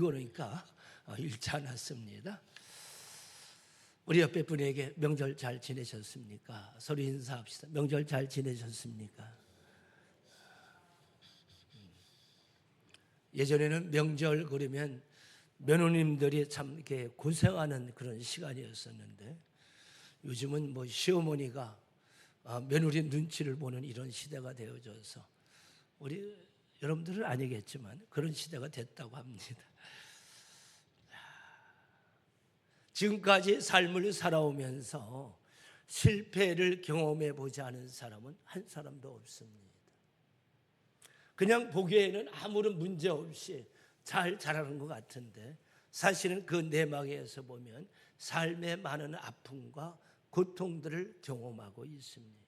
그러니까 잃지 않았습니다. 우리 옆에 분에게 명절 잘 지내셨습니까? 서로 인사합시다. 명절 잘 지내셨습니까? 예전에는 명절 그러면 며느님들이 참 이렇게 고생하는 그런 시간이었었는데, 요즘은 뭐 시어머니가 며느리 눈치를 보는 이런 시대가 되어져서, 우리 여러분들은 아니겠지만 그런 시대가 됐다고 합니다. 지금까지 삶을 살아오면서 실패를 경험해 보지 않은 사람은 한 사람도 없습니다. 그냥 보기에는 아무런 문제 없이 잘 자라는 것 같은데, 사실은 그 내막에서 보면 삶의 많은 아픔과 고통들을 경험하고 있습니다.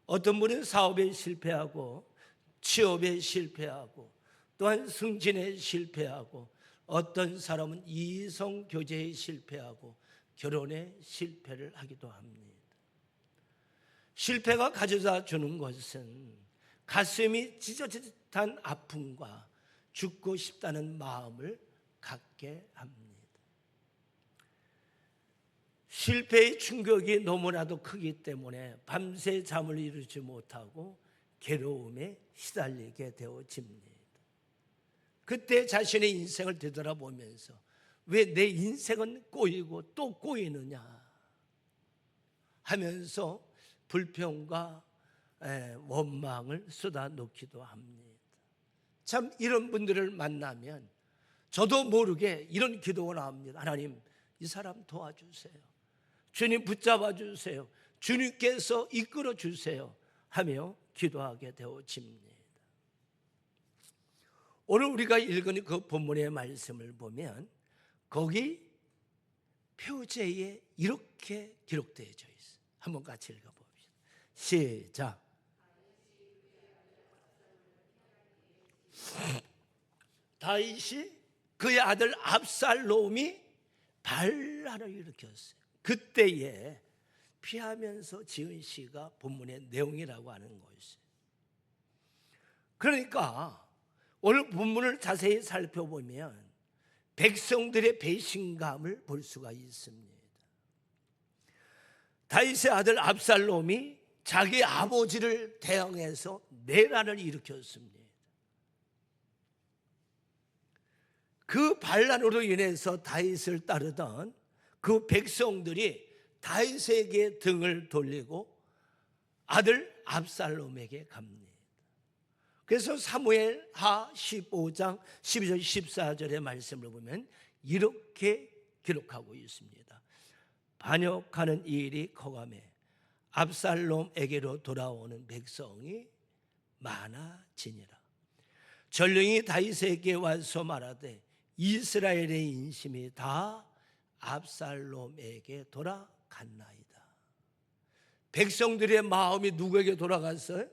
어떤 분은 사업에 실패하고, 취업에 실패하고, 또한 승진에 실패하고, 어떤 사람은 이성 교제에 실패하고 결혼에 실패를 하기도 합니다. 실패가 가져다 주는 것은 가슴이 찢어짓한 아픔과 죽고 싶다는 마음을 갖게 합니다. 실패의 충격이 너무나도 크기 때문에 밤새 잠을 이루지 못하고 괴로움에 시달리게 되어집니다. 그때 자신의 인생을 되돌아보면서 왜 내 인생은 꼬이고 또 꼬이느냐 하면서 불평과 원망을 쏟아놓기도 합니다. 참 이런 분들을 만나면 저도 모르게 이런 기도가 나옵니다. 하나님, 이 사람 도와주세요. 주님 붙잡아 주세요. 주님께서 이끌어 주세요 하며 기도하게 되어집니다. 오늘 우리가 읽은 그 본문의 말씀을 보면 거기 표제에 이렇게 기록되어 있어요. 한번 같이 읽어봅시다. 시작. 다윗이 그의 아들 압살롬이 반란을 일으켰어요. 그때에 피하면서 지은 시가 본문의 내용이라고 하는 것이에요. 그러니까 오늘 본문을 자세히 살펴보면 백성들의 배신감을 볼 수가 있습니다. 다윗의 아들 압살롬이 자기 아버지를 대항해서 내란을 일으켰습니다. 그 반란으로 인해서 다윗을 따르던 그 백성들이 다윗에게 등을 돌리고 아들 압살롬에게 갑니다. 그래서 사무엘하 15장 12절 14절의 말씀을 보면 이렇게 기록하고 있습니다. 반역하는 일이 커가매 압살롬에게로 돌아오는 백성이 많아지니라. 전령이 다윗에게 와서 말하되 이스라엘의 인심이 다 압살롬에게 돌아갔나이다. 백성들의 마음이 누구에게 돌아갔어요?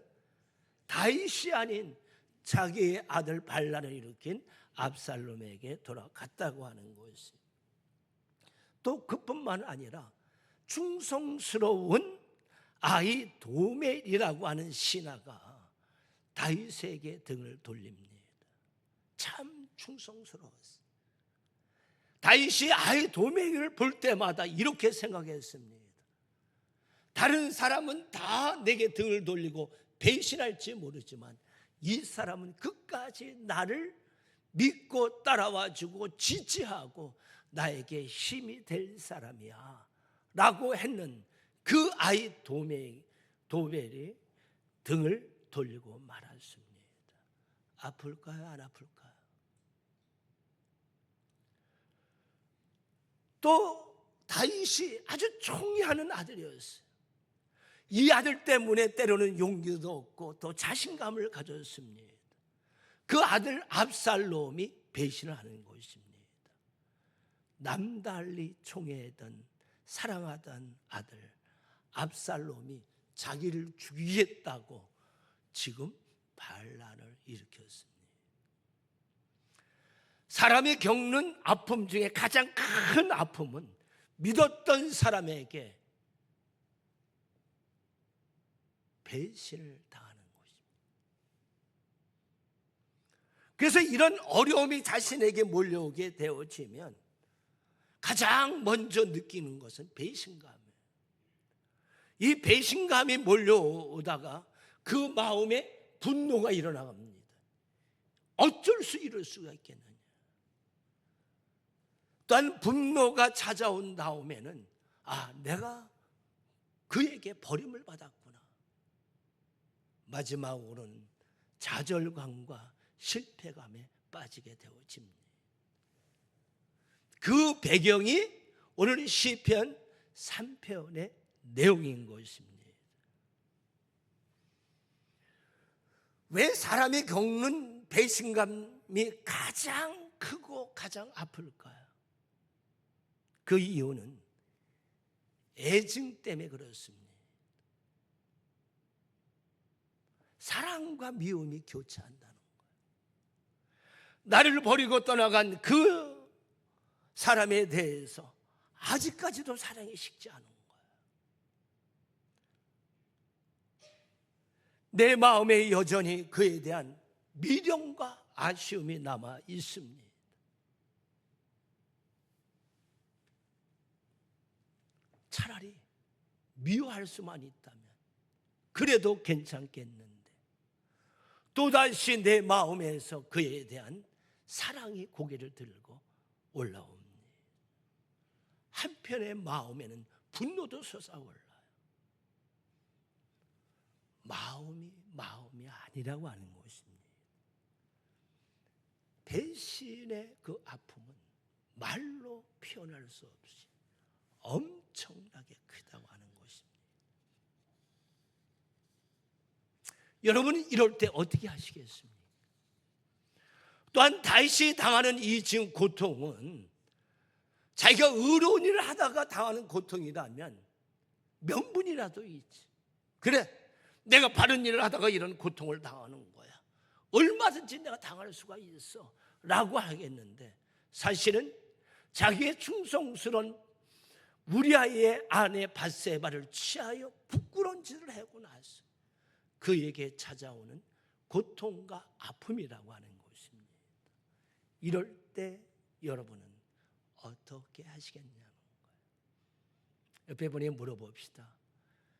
다윗이 아닌 자기의 아들 반란을 일으킨 압살롬에게 돌아갔다고 하는 것이. 또 그뿐만 아니라 충성스러운 아이 도멜이라고 하는 신하가 다윗에게 등을 돌립니다. 참 충성스러웠어요. 다윗이 아이 도멜을 볼 때마다 이렇게 생각했습니다. 다른 사람은 다 내게 등을 돌리고 배신할지 모르지만 이 사람은 끝까지 나를 믿고 따라와 주고 지지하고 나에게 힘이 될 사람이야 라고 했는 그 아이 도멜이 등을 돌리고 말았습니다. 아플까요? 안 아플까요? 또 다윗이 아주 총애하는 아들이었어요. 이 아들 때문에 때로는 용기도 얻고 또 자신감을 가졌습니다. 그 아들 압살롬이 배신을 하는 것입니다. 남달리 총애했던 사랑하던 아들 압살롬이 자기를 죽이겠다고 지금 반란을 일으켰습니다. 사람이 겪는 아픔 중에 가장 큰 아픔은 믿었던 사람에게 배신을 당하는 것입니다. 그래서 이런 어려움이 자신에게 몰려오게 되어지면 가장 먼저 느끼는 것은 배신감이에요. 이 배신감이 몰려오다가 그 마음에 분노가 일어나갑니다. 어쩔 수 이럴 수가 있겠느냐. 또한 분노가 찾아온 다음에는 내가 그에게 버림을 받았구나. 마지막으로는 좌절감과 실패감에 빠지게 되어집니다. 그 배경이 오늘 시편 3편의 내용인 것입니다. 왜 사람이 겪는 배신감이 가장 크고 가장 아플까요? 그 이유는 애증 때문에 그렇습니다. 사랑과 미움이 교차한다는 거예요. 나를 버리고 떠나간 그 사람에 대해서 아직까지도 사랑이 식지 않은 거예요. 내 마음에 여전히 그에 대한 미련과 아쉬움이 남아 있습니다. 차라리 미워할 수만 있다면 그래도 괜찮겠는데 또다시 내 마음에서 그에 대한 사랑이 고개를 들고 올라옵니다. 한편의 마음에는 분노도 솟아올라요. 마음이 아니라고 하는 것입니다. 배신의 그 아픔은 말로 표현할 수 없이 엄청나게 크다고 하는 것입니다. 여러분은 이럴 때 어떻게 하시겠습니까? 또한 다윗이 당하는 이 지금 고통은 자기가 의로운 일을 하다가 당하는 고통이라면 명분이라도 있지. 그래, 내가 바른 일을 하다가 이런 고통을 당하는 거야. 얼마든지 내가 당할 수가 있어 라고 하겠는데 사실은 자기의 충성스러운 우리아의 아내 밧세바를 취하여 부끄러운 짓을 하고 나서 그에게 찾아오는 고통과 아픔이라고 하는 것입니다. 이럴 때 여러분은 어떻게 하시겠냐는 거예요. 옆에 분에게 물어봅시다.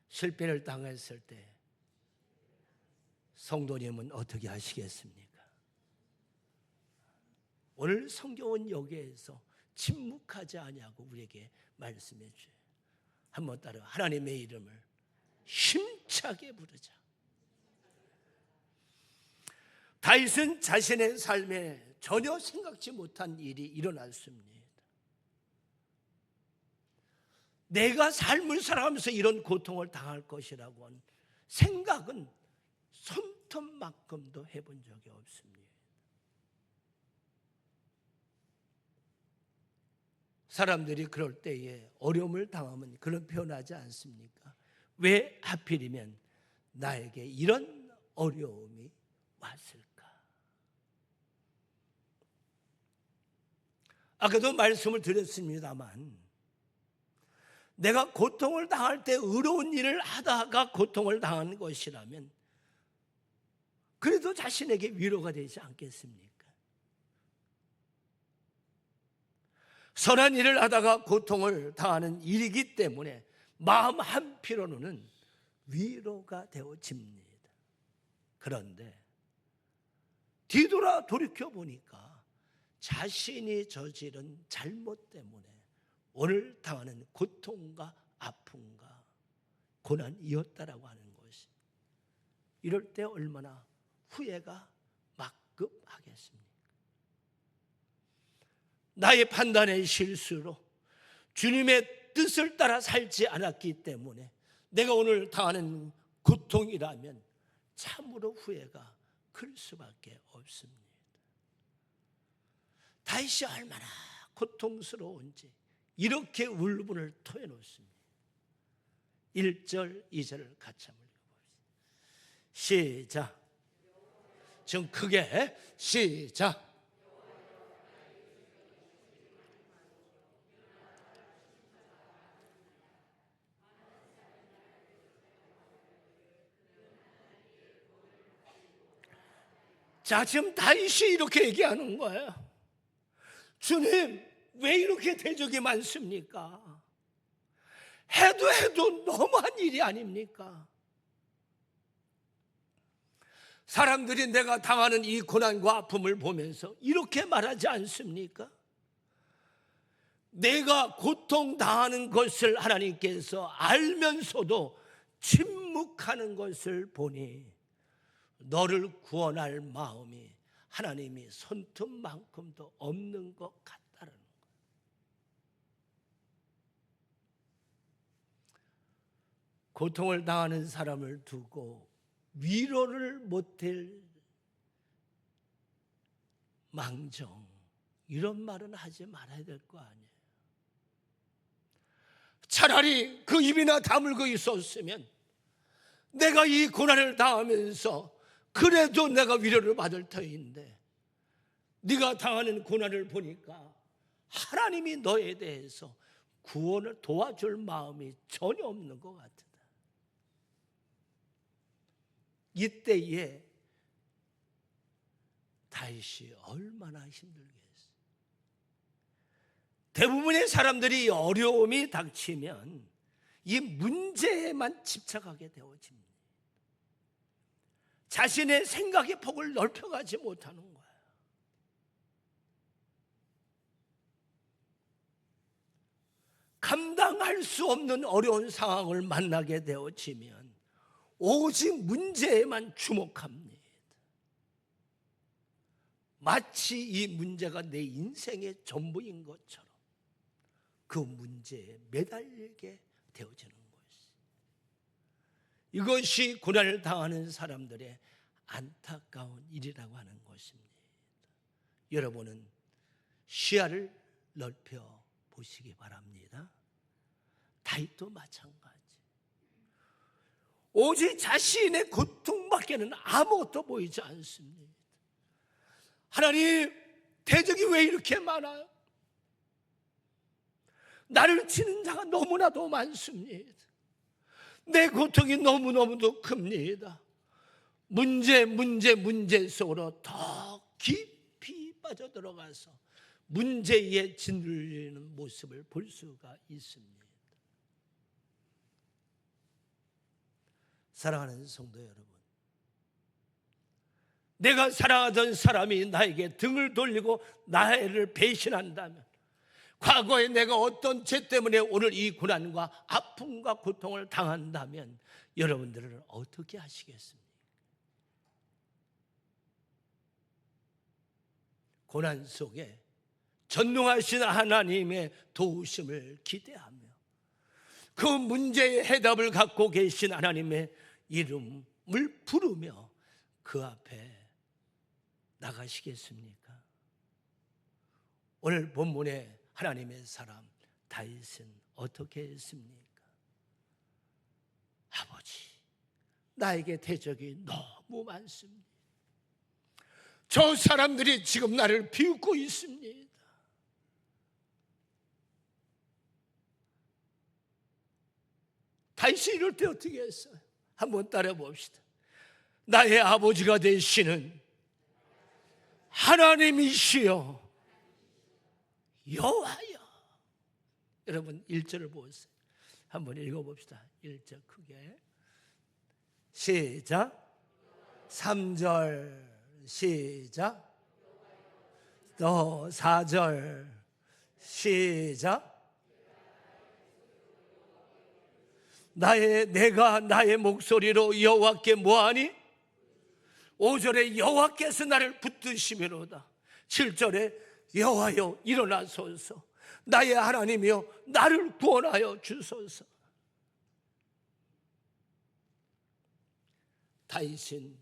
실패를 당했을 때 성도님은 어떻게 하시겠습니까? 오늘 성경은 여기에서 침묵하지 아니하고 우리에게 말씀해 주세요. 한번 따라 하나님의 이름을 힘차게 부르자. 다윗은 자신의 삶에 전혀 생각지 못한 일이 일어났습니다. 내가 삶을 살아가면서 이런 고통을 당할 것이라고 하는 생각은 손톱만큼도 해본 적이 없습니다. 사람들이 그럴 때에 어려움을 당하면 그런 표현하지 않습니까? 왜 하필이면 나에게 이런 어려움이 왔을까? 아까도 말씀을 드렸습니다만 내가 고통을 당할 때 의로운 일을 하다가 고통을 당하는 것이라면 그래도 자신에게 위로가 되지 않겠습니까? 선한 일을 하다가 고통을 당하는 일이기 때문에 마음 한피로는 위로가 되어집니다. 그런데 뒤돌아 돌이켜보니까 자신이 저지른 잘못 때문에 오늘 당하는 고통과 아픔과 고난이었다라고 하는 것이, 이럴 때 얼마나 후회가 막급하겠습니까? 나의 판단의 실수로 주님의 뜻을 따라 살지 않았기 때문에 내가 오늘 당하는 고통이라면 참으로 후회가 클 수밖에 없습니다. 다윗이 얼마나 고통스러운지 이렇게 울분을 토해놓습니다. 1절, 2절을 같이 한번 읽어봅시다. 시작. 좀 크게 시작. 자, 지금 다윗이 이렇게 얘기하는 거예요. 주님, 왜 이렇게 대적이 많습니까? 해도 너무한 일이 아닙니까? 사람들이 내가 당하는 이 고난과 아픔을 보면서 이렇게 말하지 않습니까? 내가 고통당하는 것을 하나님께서 알면서도 침묵하는 것을 보니 너를 구원할 마음이 하나님이 손톱만큼도 없는 것 같다는 거예요. 고통을 당하는 사람을 두고 위로를 못할 망정, 이런 말은 하지 말아야 될 거 아니에요. 차라리 그 입이나 다물고 있었으면 내가 이 고난을 당하면서 그래도 내가 위로를 받을 터인데, 네가 당하는 고난을 보니까 하나님이 너에 대해서 구원을 도와줄 마음이 전혀 없는 것 같다. 이때에 다윗이 얼마나 힘들겠어요. 대부분의 사람들이 어려움이 닥치면 이 문제에만 집착하게 되어집니다. 자신의 생각의 폭을 넓혀가지 못하는 거예요. 감당할 수 없는 어려운 상황을 만나게 되어지면 오직 문제에만 주목합니다. 마치 이 문제가 내 인생의 전부인 것처럼 그 문제에 매달리게 되어지는 것이, 이것이 고난을 당하는 사람들의 안타까운 일이라고 하는 것입니다. 여러분은 시야를 넓혀 보시기 바랍니다. 다윗도 마찬가지. 오직 자신의 고통밖에는 아무것도 보이지 않습니다. 하나님, 대적이 왜 이렇게 많아요? 나를 치는 자가 너무나도 많습니다. 내 고통이 너무너무도 큽니다. 문제 속으로 더 깊이 빠져들어가서 문제에 짓눌리는 모습을 볼 수가 있습니다. 사랑하는 성도 여러분, 내가 사랑하던 사람이 나에게 등을 돌리고 나를 배신한다면, 과거에 내가 어떤 죄 때문에 오늘 이 고난과 아픔과 고통을 당한다면 여러분들은 어떻게 하시겠습니까? 고난 속에 전능하신 하나님의 도우심을 기대하며 그 문제의 해답을 갖고 계신 하나님의 이름을 부르며 그 앞에 나가시겠습니까? 오늘 본문에 하나님의 사람 다윗은 어떻게 했습니까? 아버지, 나에게 대적이 너무 많습니다. 저 사람들이 지금 나를 비웃고 있습니다. 다윗이 이럴 때 어떻게 했어요? 한번 따라 봅시다. 나의 아버지가 되시는 하나님이시여 여호와여. 여러분 1절을 보세요. 한번 읽어봅시다. 1절 크게 시작. 3절 시작. 또 4절 시작. 내가 나의 목소리로 여호와께 뭐하니? 5절에 여호와께서 나를 붙드시미로다. 7절에 여호와여 일어나소서, 나의 하나님이여 나를 구원하여 주소서. 다윗은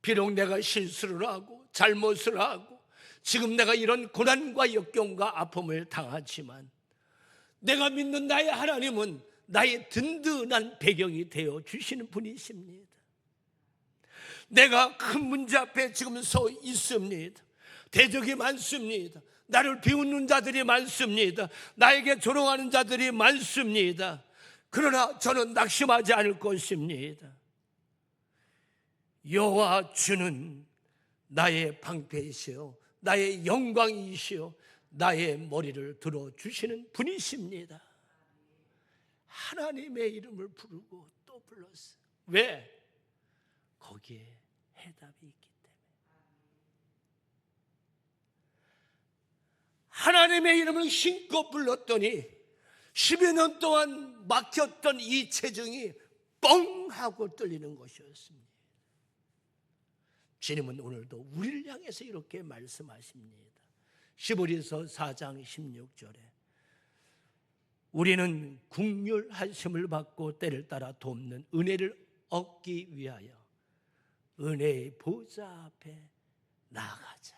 비록 내가 실수를 하고 잘못을 하고 지금 내가 이런 고난과 역경과 아픔을 당하지만 내가 믿는 나의 하나님은 나의 든든한 배경이 되어 주시는 분이십니다. 내가 큰 문제 앞에 지금 서 있습니다. 대적이 많습니다. 나를 비웃는 자들이 많습니다. 나에게 조롱하는 자들이 많습니다. 그러나 저는 낙심하지 않을 것입니다. 여호와 주는 나의 방패이시요 나의 영광이시요 나의 머리를 들어주시는 분이십니다. 하나님의 이름을 부르고 또 불렀어요. 왜? 거기에 해답이 있기 때문에. 하나님의 이름을 힘껏 불렀더니 10여 년 동안 막혔던 이 체증이 뻥 하고 뚫리는 것이었습니다. 주님은 오늘도 우리를 향해서 이렇게 말씀하십니다. 시보리서 4장 16절에 우리는 긍휼하심을 받고 때를 따라 돕는 은혜를 얻기 위하여 은혜의 보좌 앞에 나아가자.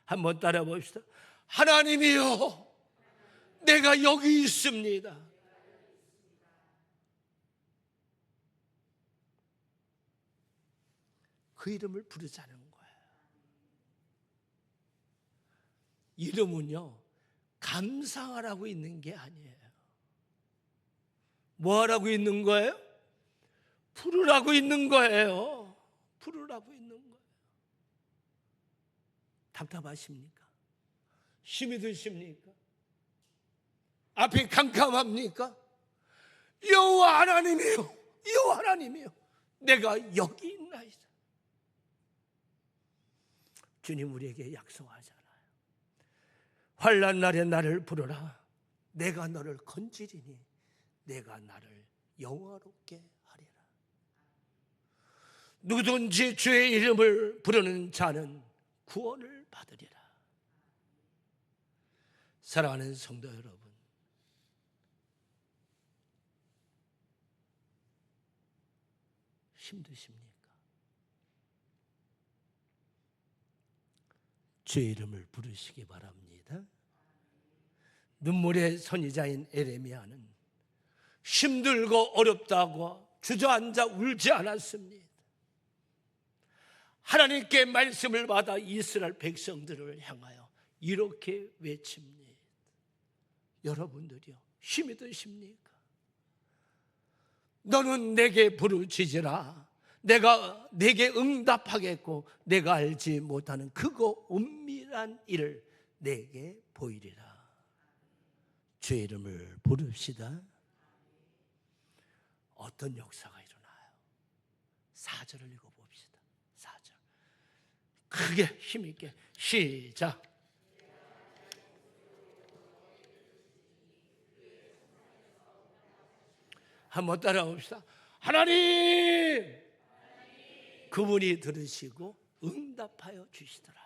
한번 따라 봅시다. 하나님이여, 내가 여기 있습니다. 그 이름을 부르자는 거예요. 이름은요, 감상하라고 있는 게 아니에요. 뭐 하라고 있는 거예요? 부르라고 있는 거예요. 부르라고 있는 거예요. 답답하십니까? 힘이 드십니까? 앞이 캄캄합니까? 여호와 하나님이요, 여호와 하나님이요, 내가 여기 있나이다. 주님 우리에게 약속하잖아요. 환난 날에 나를 부르라. 내가 너를 건지리니 내가 나를 영화롭게 하리라. 누구든지 주의 이름을 부르는 자는 구원을 받으리라. 사랑하는 성도 여러분, 힘드십니까? 주의 이름을 부르시기 바랍니다. 눈물의 선지자인 에레미야는 힘들고 어렵다고 주저앉아 울지 않았습니다. 하나님께 말씀을 받아 이스라엘 백성들을 향하여 이렇게 외칩니다. 여러분들이요, 힘이 드십니까? 너는 내게 부르짖으라. 내가 내게 응답하겠고 내가 알지 못하는 크고 은밀한 일을 내게 보이리라. 주의 이름을 부릅시다. 어떤 역사가 일어나요? 4절을 읽어봅시다. 4절 크게 힘있게 시작. 한번 따라봅시다. 하나님, 그분이 들으시고 응답하여 주시더라.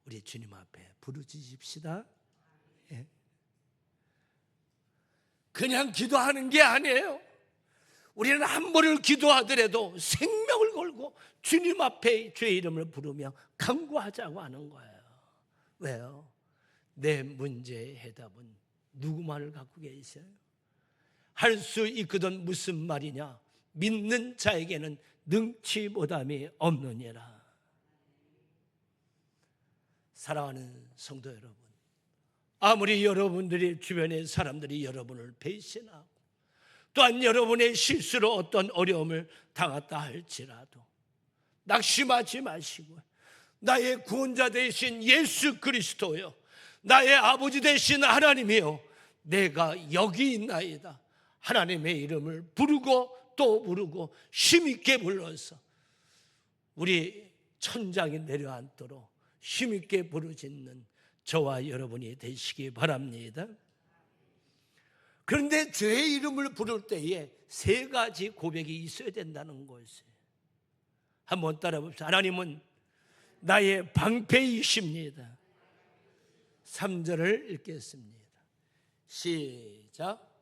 우리 주님 앞에 부르짖읍시다. 예. 그냥 기도하는 게 아니에요. 우리는 한 번을 기도하더라도 생명을 걸고 주님 앞에 주의 이름을 부르며 간구하자고 하는 거예요. 왜요? 내 문제의 해답은 누구만을 갖고 계세요? 할 수 있거든 무슨 말이냐? 믿는 자에게는 능치 못함이 없느니라. 사랑하는 성도 여러분, 아무리 여러분들이 주변의 사람들이 여러분을 배신하고 또한 여러분의 실수로 어떤 어려움을 당했다 할지라도 낙심하지 마시고 나의 구원자 되신 예수 그리스도요, 나의 아버지 되신 하나님이요, 내가 여기 있나이다. 하나님의 이름을 부르고 또 부르고 힘있게 불러서 우리 천장이 내려앉도록 힘있게 부르짖는 저와 여러분이 되시기 바랍니다. 그런데 주의 이름을 부를 때에 3가지 고백이 있어야 된다는 것이에요. 한번 따라 봅시다. 하나님은 나의 방패이십니다. 3절을 읽겠습니다. 시작.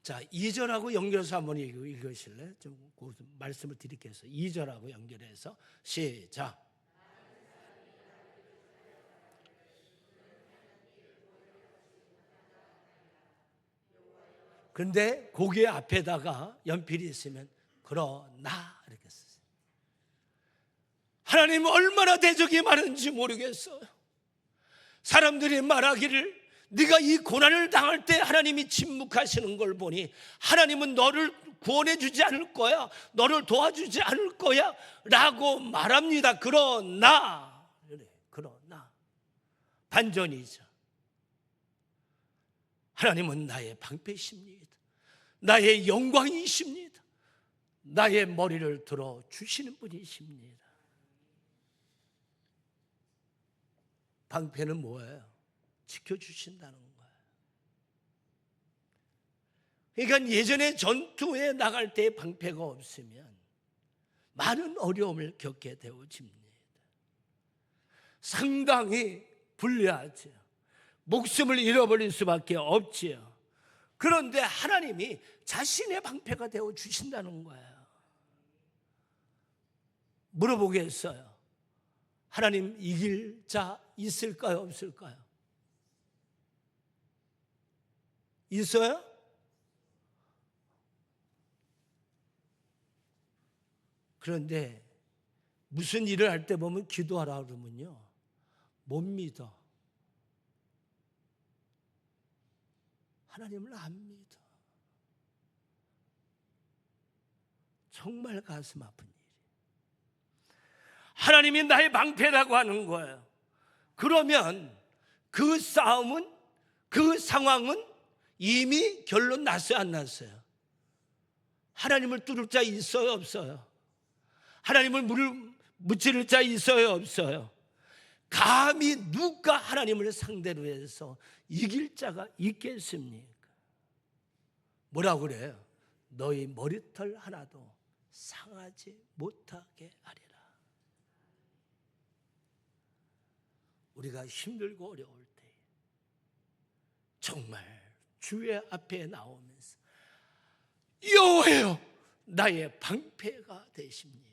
자, 2절하고 연결해서 한번 읽으실래요? 좀 말씀을 드릴게요. 2절하고 연결해서 시작. 근데 거기 앞에다가 연필이 있으면 그러나 이렇게 쓰세요. 하나님 얼마나 대적이 많은지 모르겠어요. 사람들이 말하기를 네가 이 고난을 당할 때 하나님이 침묵하시는 걸 보니 하나님은 너를 구원해 주지 않을 거야, 너를 도와주지 않을 거야 라고 말합니다. 그러나 반전이죠. 하나님은 나의 방패십니다. 나의 영광이십니다. 나의 머리를 들어 주시는 분이십니다. 방패는 뭐예요? 지켜주신다는 거예요. 그러니까 예전에 전투에 나갈 때 방패가 없으면 많은 어려움을 겪게 되어집니다. 상당히 불리하죠. 목숨을 잃어버릴 수밖에 없지요. 그런데 하나님이 자신의 방패가 되어 주신다는 거예요. 물어보겠어요. 하나님 이길 자 있을까요? 없을까요? 있어요? 그런데 무슨 일을 할 때 보면 기도하라 그러면요, 못 믿어. 하나님을 안 믿어. 정말 가슴 아픈 일이에요. 하나님이 나의 방패라고 하는 거예요. 그러면 그 싸움은, 그 상황은 이미 결론 났어요, 안 났어요? 하나님을 뚫을 자 있어요, 없어요? 하나님을 무찌를 자 있어요, 없어요? 감히 누가 하나님을 상대로 해서 이길 자가 있겠습니까? 뭐라고 그래요? 너희 머리털 하나도 상하지 못하게 하리라. 우리가 힘들고 어려울 때 정말 주의 앞에 나오면서 여호와여 나의 방패가 되십니다.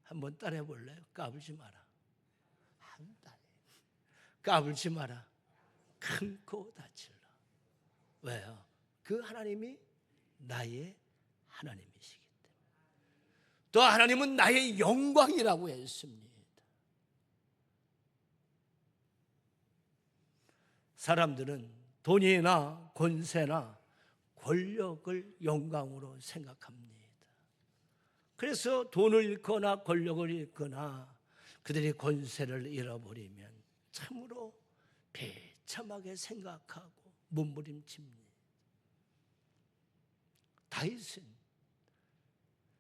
한번 따라해 볼래요? 까불지 마라. 까불지 마라. 큰코 다칠라. 왜요? 그 하나님이 나의 하나님이시기 때문에. 또 하나님은 나의 영광이라고 했습니다. 사람들은 돈이나 권세나 권력을 영광으로 생각합니다. 그래서 돈을 잃거나 권력을 잃거나 그들이 권세를 잃어버리면 참으로 비참하게 생각하고 몸부림칩니다. 다윗은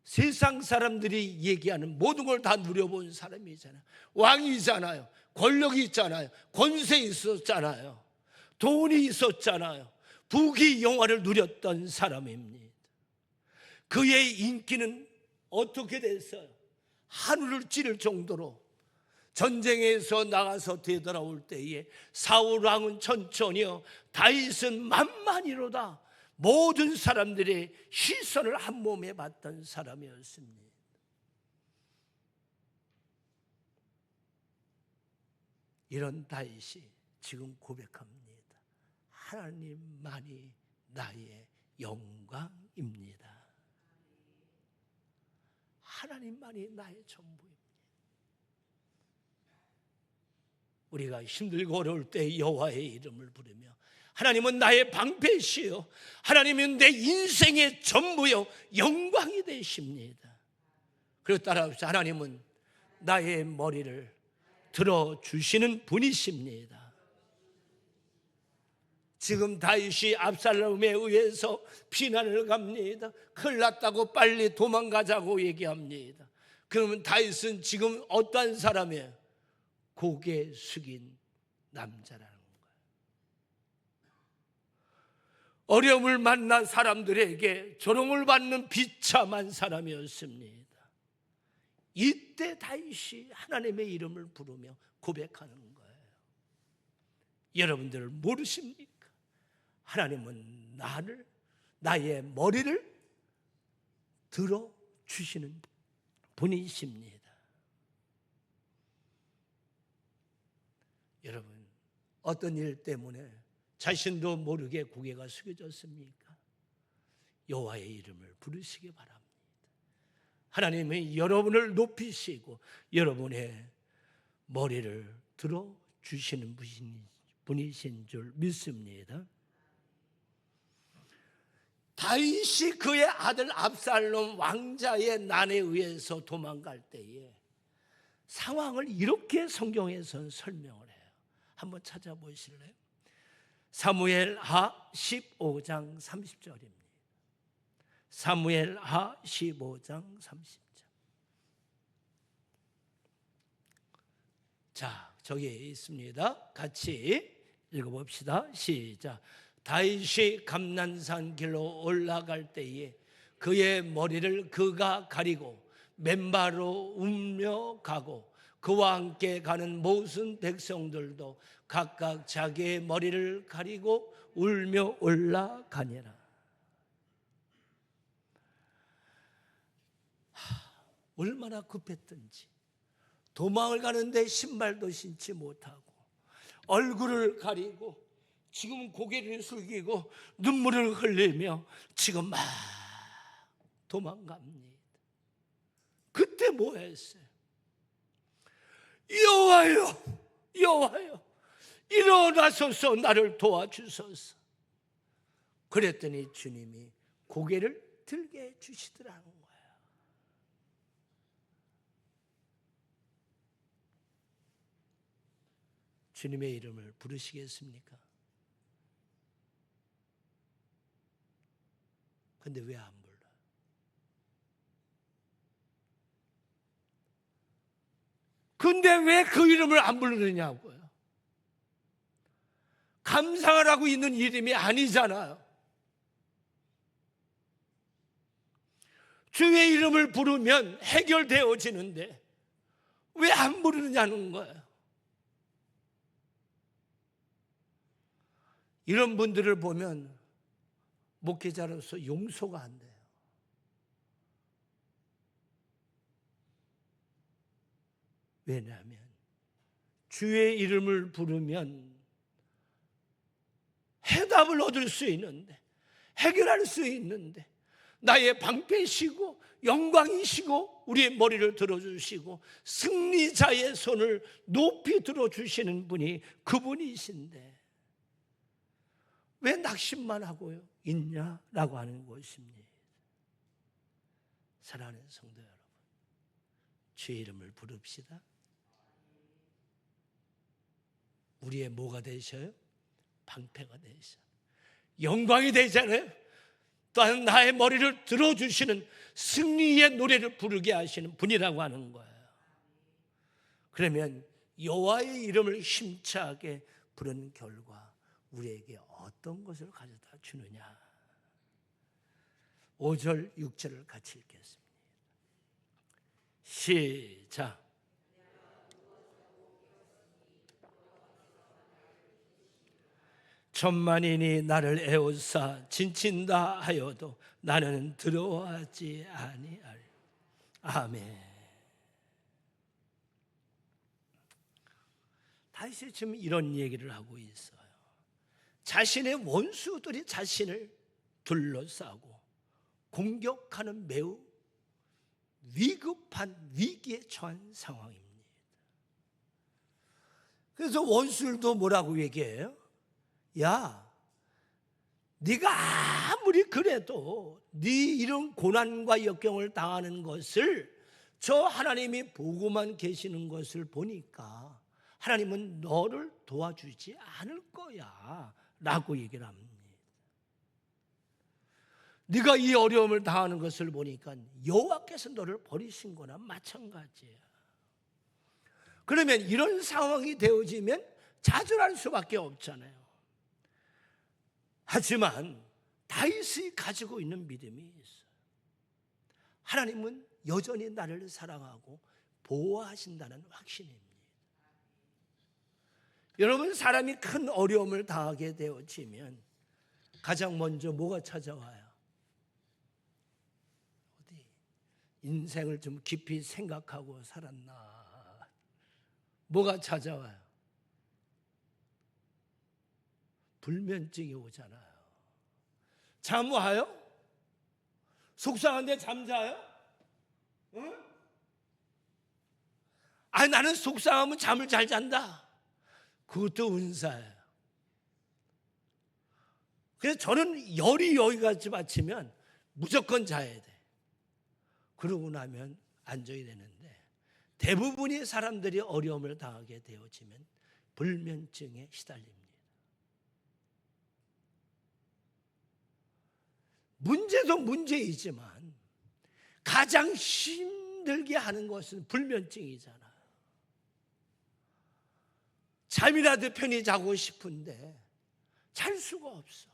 세상 사람들이 얘기하는 모든 걸 다 누려본 사람이잖아요. 왕이잖아요. 권력이 있잖아요. 권세 있었잖아요. 돈이 있었잖아요. 부귀 영화를 누렸던 사람입니다. 그의 인기는 어떻게 됐어요? 하늘을 찌를 정도로 전쟁에서 나가서 되돌아올 때에 사울 왕은 천천히요, 다윗은 만만히로다 모든 사람들의 시선을 한 몸에 받던 사람이었습니다. 이런 다윗이 지금 고백합니다. 하나님만이 나의 영광입니다. 하나님만이 나의 전부입니다. 우리가 힘들고 어려울 때 여호와의 이름을 부르며 하나님은 나의 방패시요 하나님은 내 인생의 전부요 영광이 되십니다. 그리고 따라합시다. 하나님은 나의 머리를 들어주시는 분이십니다. 지금 다윗이 압살롬에 의해서 피난을 갑니다. 큰일 났다고 빨리 도망가자고 얘기합니다. 그러면 다윗은 지금 어떠한 사람이에요? 고개 숙인 남자라는 거예요. 어려움을 만난 사람들에게 조롱을 받는 비참한 사람이었습니다. 이때 다윗이 하나님의 이름을 부르며 고백하는 거예요. 여러분들 모르십니까? 하나님은 나의 머리를 들어주시는 분이십니다. 여러분, 어떤 일 때문에 자신도 모르게 고개가 숙여졌습니까? 여호와의 이름을 부르시기 바랍니다. 하나님이 여러분을 높이시고 여러분의 머리를 들어주시는 분이신 줄 믿습니다. 다윗이 그의 아들 압살롬 왕자의 난에 의해서 도망갈 때에 상황을 이렇게 성경에서는 설명을 해요. 한번 찾아보실래요? 사무엘하 15장 30절입니다. 사무엘하 15장 30절. 자, 저기 있습니다. 같이 읽어봅시다. 시작. 다윗이 감난산 길로 올라갈 때에 그의 머리를 그가 가리고 맨발로 울며 가고 그와 함께 가는 모든 백성들도 각각 자기의 머리를 가리고 울며 올라가니라. 얼마나 급했던지 도망을 가는데 신발도 신지 못하고 얼굴을 가리고 지금 고개를 숙이고 눈물을 흘리며 지금 막 도망갑니다. 그때 뭐 했어요? 여호와여, 여호와여, 일어나소서, 나를 도와주소서. 그랬더니 주님이 고개를 들게 해주시더라는 거예요. 주님의 이름을 부르시겠습니까? 근데 왜 안 불러요? 근데 왜 그 이름을 안 부르느냐고요? 감상을 하고 있는 이름이 아니잖아요. 주의 이름을 부르면 해결되어지는데 왜 안 부르느냐는 거예요. 이런 분들을 보면 목회자로서 용서가 안 돼요. 왜냐하면 주의 이름을 부르면 해답을 얻을 수 있는데, 해결할 수 있는데, 나의 방패시고 영광이시고 우리의 머리를 들어주시고 승리자의 손을 높이 들어주시는 분이 그분이신데 왜 낙심만 하고 있냐라고 하는 것입니다. 사랑하는 성도 여러분, 주의 이름을 부릅시다. 우리의 뭐가 되셔요? 방패가 되셔요. 영광이 되잖아요. 또한 나의 머리를 들어주시는 승리의 노래를 부르게 하시는 분이라고 하는 거예요. 그러면 여호와의 이름을 힘차게 부른 결과 우리에게 어떤 것을 가져다 주느냐. 5절 6절을 같이 읽겠습니다. 시작. 천만인이 나를 애워싸 진친다 하여도 나는 두려워하지 아니하리. 아멘. 다시 지금 이런 얘기를 하고 있어요. 자신의 원수들이 자신을 둘러싸고 공격하는 매우 위급한 위기에 처한 상황입니다. 그래서 원수들도 뭐라고 얘기해요? 야, 네가 아무리 그래도 네 이런 고난과 역경을 당하는 것을 저 하나님이 보고만 계시는 것을 보니까 하나님은 너를 도와주지 않을 거야 라고 얘기를 합니다. 네가 이 어려움을 당하는 것을 보니까 여호와께서 너를 버리신 거나 마찬가지야. 그러면 이런 상황이 되어지면 좌절할 수밖에 없잖아요. 하지만 다윗이 가지고 있는 믿음이 있어요. 하나님은 여전히 나를 사랑하고 보호하신다는 확신입니다. 여러분, 사람이 큰 어려움을 당하게 되어지면 가장 먼저 뭐가 찾아와요? 어디 인생을 좀 깊이 생각하고 살았나? 뭐가 찾아와요? 불면증이 오잖아요. 잠 와요? 속상한데 잠자요? 응? 나는 속상하면 잠을 잘 잔다. 그것도 은사예요. 그래서 저는 열이 여기까지 받치면 무조건 자야 돼. 그러고 나면 앉아야 되는데 대부분의 사람들이 어려움을 당하게 되어지면 불면증에 시달립니다. 문제도 문제이지만 가장 힘들게 하는 것은 불면증이잖아. 잠이라도 편히 자고 싶은데 잘 수가 없어.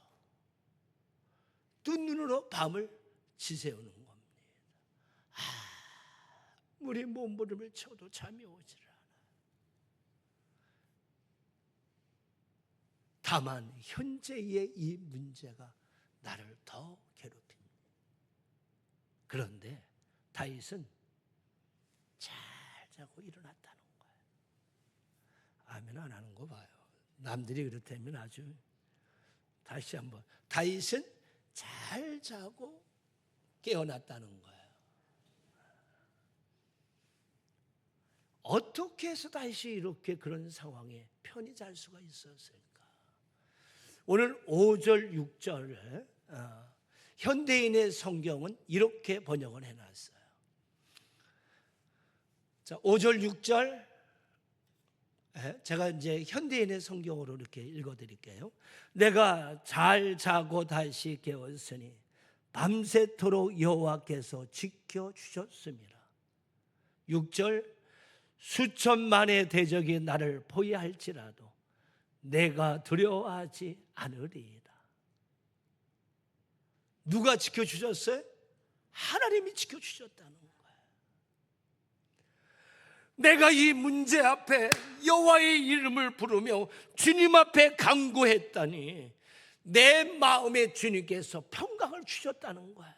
뜬 눈으로 밤을 지새우는 겁니다. 아무리 몸부림을 쳐도 잠이 오질 않아. 다만 현재의 이 문제가 나를 더 괴롭힙니다. 그런데 다윗은 잘 자고 일어났다는 거예요. 아멘 안 하는 거 봐요. 남들이 그렇다면 아주. 다시 한번, 다윗은 잘 자고 깨어났다는 거예요. 어떻게 해서 다윗이 이렇게 그런 상황에 편히 잘 수가 있었을까? 오늘 5절, 6절을 현대인의 성경은 이렇게 번역을 해놨어요. 자, 5절, 6절 제가 이제 현대인의 성경으로 이렇게 읽어드릴게요. 내가 잘 자고 다시 깨었으니 밤새도록 여호와께서 지켜주셨습니다. 6절 수천만의 대적이 나를 포위할지라도 내가 두려워하지 않으리이다. 누가 지켜주셨어요? 하나님이 지켜주셨다는 거예요. 내가 이 문제 앞에 여호와의 이름을 부르며 주님 앞에 간구했더니 내 마음에 주님께서 평강을 주셨다는 거예요.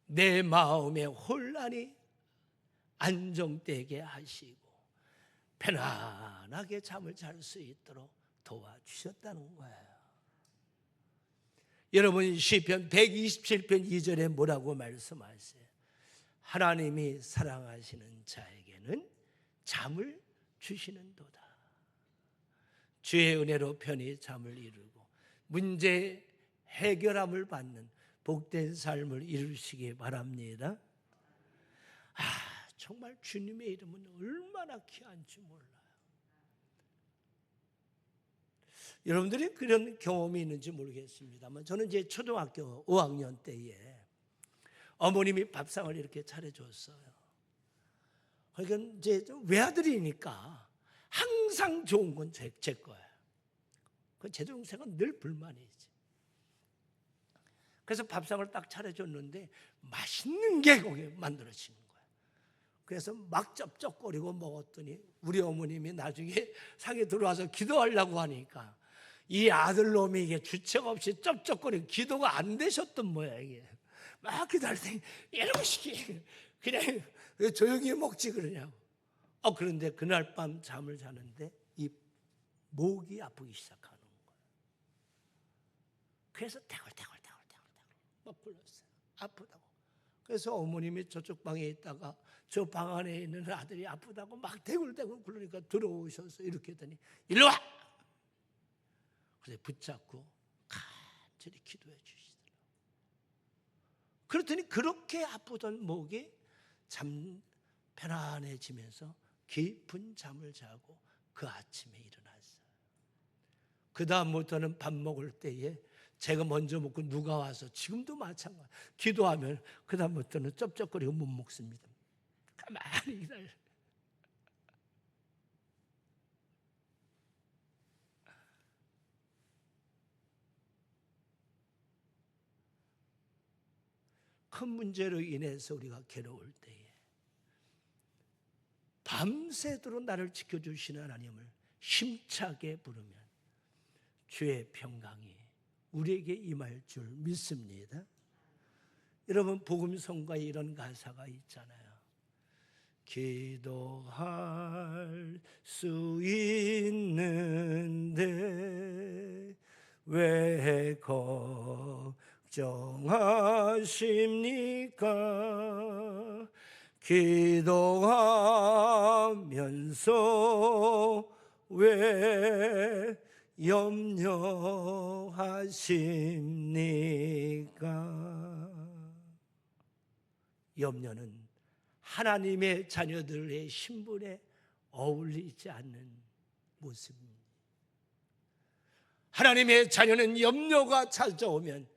내 마음의 혼란이 안정되게 하시고 편안하게 잠을 잘 수 있도록 도와주셨다는 거예요. 여러분 시편 127편 2절에 뭐라고 말씀하세요? 하나님이 사랑하시는 자에게는 잠을 주시는도다. 주의 은혜로 편히 잠을 이루고 문제 해결함을 받는 복된 삶을 이루시기 바랍니다. 정말 주님의 이름은 얼마나 귀한지 몰라요. 여러분들이 그런 경험이 있는지 모르겠습니다만 저는 이제 초등학교 5학년 때에 어머님이 밥상을 이렇게 차려줬어요. 그러니까 이제 외아들이니까 항상 좋은 건 제 거예요. 제 동생은 늘 불만이지. 그래서 밥상을 딱 차려줬는데 맛있는 게 거기에 만들어진 거예요. 그래서 막 쩝쩝거리고 먹었더니 우리 어머님이 나중에 상에 들어와서 기도하려고 하니까 이 아들놈이 이게 주책 없이 쩝쩝거리고 기도가 안 되셨던 모양이에요. 막 기다리더니 이러시기 그냥 조용히 먹지 그러냐고. 그런데 그날 밤 잠을 자는데 이 목이 아프기 시작하는 거예요. 그래서 태굴태굴 막 불렀어요. 아프다고. 그래서 어머님이 저쪽 방에 있다가 저 방 안에 있는 아들이 아프다고 막 대굴대굴 굴르니까 들어오셔서 이렇게 했더니 일로 와! 그래서 붙잡고 간절히 기도해 주시더라고요. 그랬더니 그렇게 아프던 목이 편안해지면서 깊은 잠을 자고 그 아침에 일어났어요. 그 다음부터는 밥 먹을 때에 제가 먼저 먹고 누가 와서 지금도 마찬가지 기도하면 그 다음부터는 쩝쩝거리고 못 먹습니다. 가만히 기다려. 큰 문제로 인해서 우리가 괴로울 때에 밤새도록 나를 지켜주시는 하나님을 힘차게 부르면 주의 평강이 우리에게 임할 줄 믿습니다. 여러분 복음성가에 이런 가사가 있잖아요. 기도할 수 있는데 왜 걱정하십니까? 기도하면서 왜 염려하십니까? 염려는 하나님의 자녀들의 신분에 어울리지 않는 모습입니다. 하나님의 자녀는 염려가 찾아오면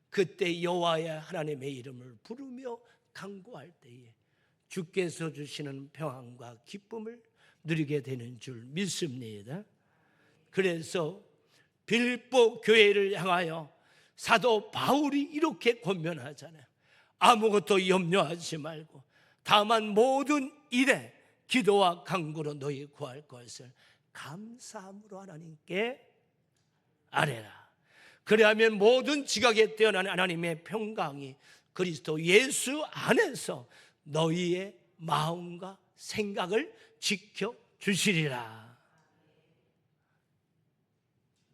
그때 여호와의 하나님의 이름을 부르며 간구할 때에 주께서 주시는 평안과 기쁨을 누리게 되는 줄 믿습니다. 그래서 빌립보 교회를 향하여 사도 바울이 이렇게 권면하잖아요. 아무것도 염려하지 말고 다만 모든 일에 기도와 간구로 너희 구할 것을 감사함으로 하나님께 아뢰라. 그리하면 모든 지각에 뛰어난 하나님의 평강이 그리스도 예수 안에서 너희의 마음과 생각을 지켜주시리라.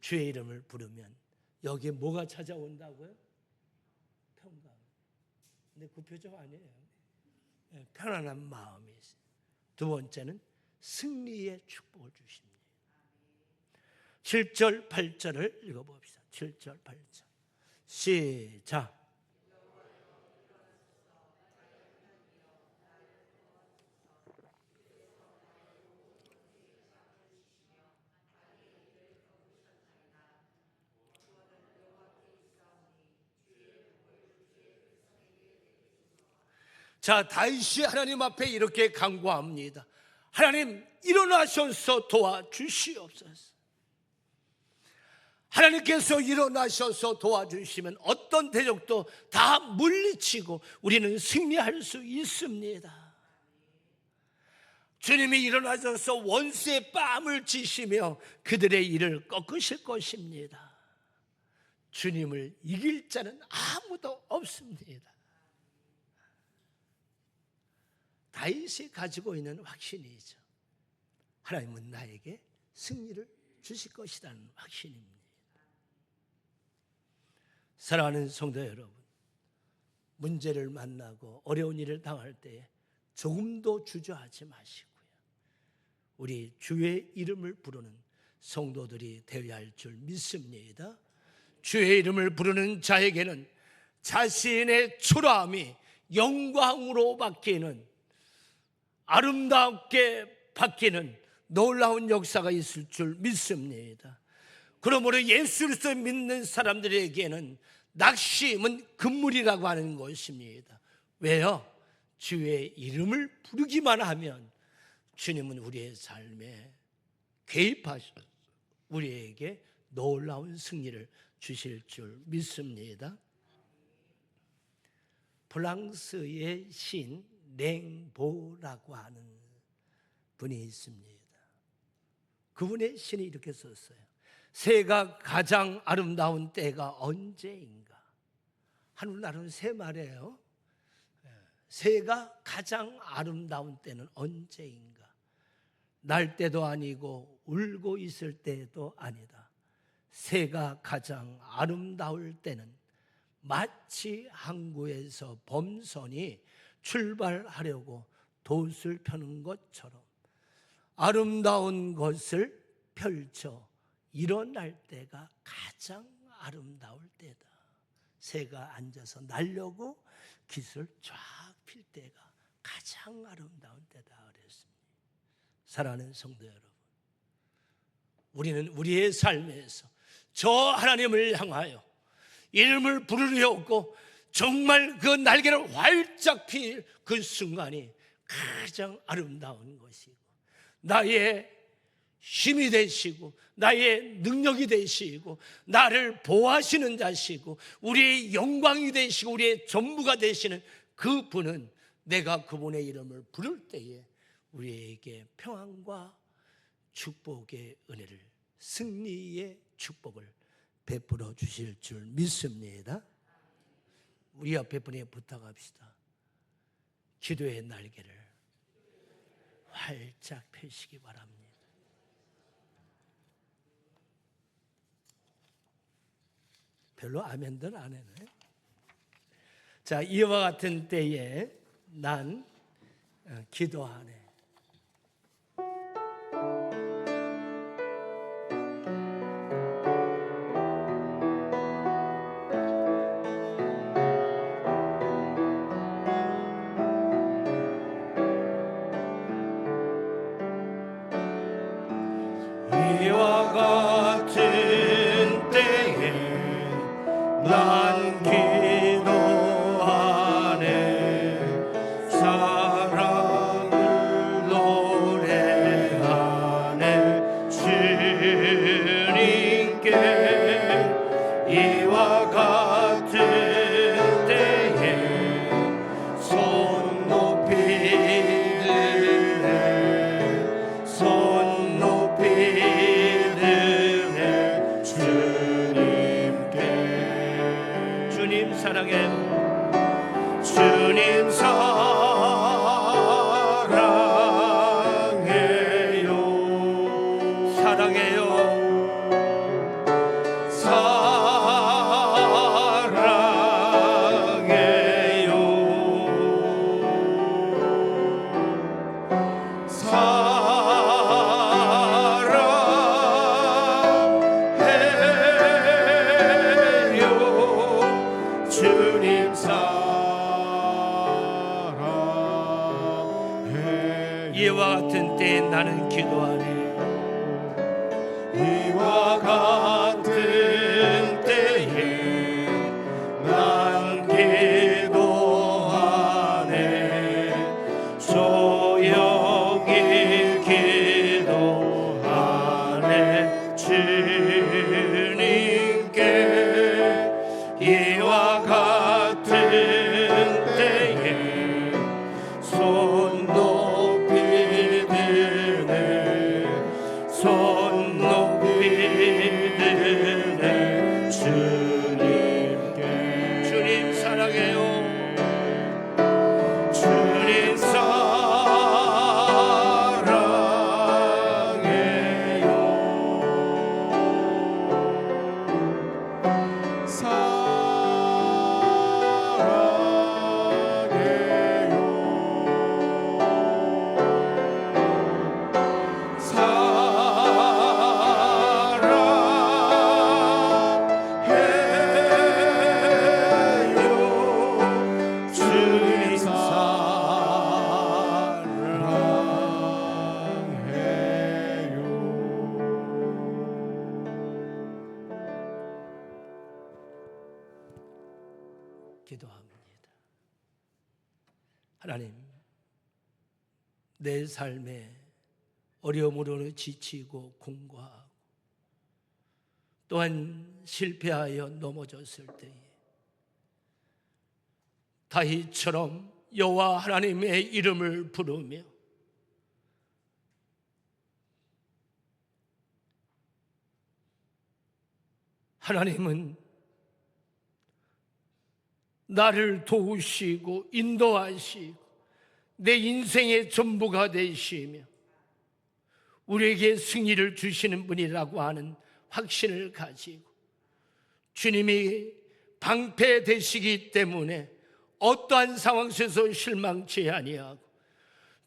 주의 이름을 부르면 여기에 뭐가 찾아온다고요? 평강. 근데 그 표정 아니에요. 편안한 마음이 있어요. 두 번째는 승리의 축복을 주십니다. 7절 8절을 읽어봅시다. 7절 8절 시작. 자, 다윗이 하나님 앞에 이렇게 간구합니다. 하나님, 일어나셔서 도와주시옵소서. 하나님께서 일어나셔서 도와주시면 어떤 대적도 다 물리치고 우리는 승리할 수 있습니다. 주님이 일어나셔서 원수의 뺨을 치시며 그들의 일을 꺾으실 것입니다. 주님을 이길 자는 아무도 없습니다. 다윗이 가지고 있는 확신이죠. 하나님은 나에게 승리를 주실 것이라는 확신입니다. 사랑하는 성도 여러분, 문제를 만나고 어려운 일을 당할 때 조금도 주저하지 마시고요. 우리 주의 이름을 부르는 성도들이 되어야 할 줄 믿습니다. 주의 이름을 부르는 자에게는 자신의 초라함이 영광으로 바뀌는, 아름답게 바뀌는 놀라운 역사가 있을 줄 믿습니다. 그러므로 예수 그리스도 믿는 사람들에게는 낙심은 금물이라고 하는 것입니다. 왜요? 주의 이름을 부르기만 하면 주님은 우리의 삶에 개입하셔서 우리에게 놀라운 승리를 주실 줄 믿습니다. 프랑스의 신 랭보라고 하는 분이 있습니다. 그분의 시는 이렇게 썼어요. 새가 가장 아름다운 때가 언제인가? 한글날은 새 말이에요. 새가 가장 아름다운 때는 언제인가? 날 때도 아니고 울고 있을 때도 아니다. 새가 가장 아름다울 때는 마치 항구에서 범선이 출발하려고 돛을 펴는 것처럼 아름다운 것을 펼쳐 일어날 때가 가장 아름다울 때다. 새가 앉아서 날려고 깃을 쫙 필 때가 가장 아름다운 때다 그랬습니다. 사랑하는 성도 여러분, 우리는 우리의 삶에서 저 하나님을 향하여 이름을 부르려고 정말 그 날개를 활짝 핀 그 순간이 가장 아름다운 것이고 나의 힘이 되시고 나의 능력이 되시고 나를 보호하시는 자시고 우리의 영광이 되시고 우리의 전부가 되시는 그 분은 내가 그분의 이름을 부를 때에 우리에게 평안과 축복의 은혜를, 승리의 축복을 베풀어 주실 줄 믿습니다. 우리 앞에 분에 부탁합시다. 기도의 날개를 활짝 펴시기 바랍니다. 별로 아멘들 안 해네. 자, 이와 같은 때에 난 기도하네. 난 기도하네 사랑을 노래하네 주님께 이와 같은 때에 손 높이 드네 손 높이 드네 주님께 주님 사랑해요 주님 사랑해요 사랑해요 주님 사랑해요 이와 같은 때에 나는 기도하네 이와 같은 때에 난 기도하네 조용히 기도하네 주님께 이와 같은 때에 손 높이 드네 손 높이 드네 주님께 주님 사랑해요 주님 기도합니다. 하나님, 내 삶에 어려움으로 지치고 공고하고 또한 실패하여 넘어졌을 때에 다윗처럼 여호와 하나님의 이름을 부르며 하나님은 나를 도우시고 인도하시고 내 인생의 전부가 되시며 우리에게 승리를 주시는 분이라고 하는 확신을 가지고 주님이 방패되시기 때문에 어떠한 상황 속에서 실망치 아니하고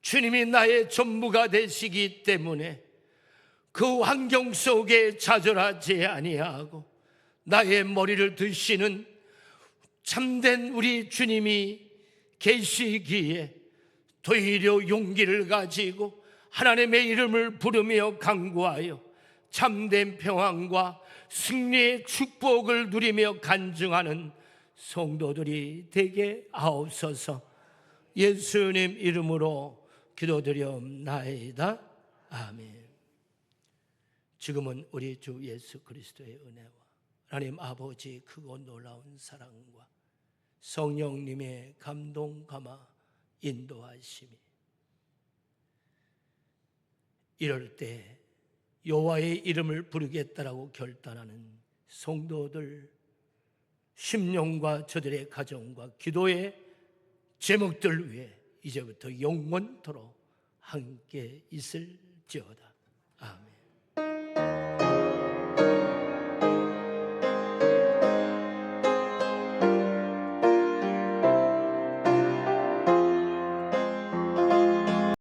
주님이 나의 전부가 되시기 때문에 그 환경 속에 좌절하지 아니하고 나의 머리를 드시는 참된 우리 주님이 계시기에 도리어 용기를 가지고 하나님의 이름을 부르며 간구하여 참된 평안과 승리의 축복을 누리며 간증하는 성도들이 되게 하옵소서. 예수님 이름으로 기도드리옵나이다. 아멘. 지금은 우리 주 예수 그리스도의 은혜와 하나님 아버지 크고 놀라운 사랑과 성령님의 감동 감화 인도하심이 이럴 때 여호와의 이름을 부르겠다라고 결단하는 성도들 심령과 저들의 가정과 기도의 제목들 위해 이제부터 영원토록 함께 있을지어다. 아멘.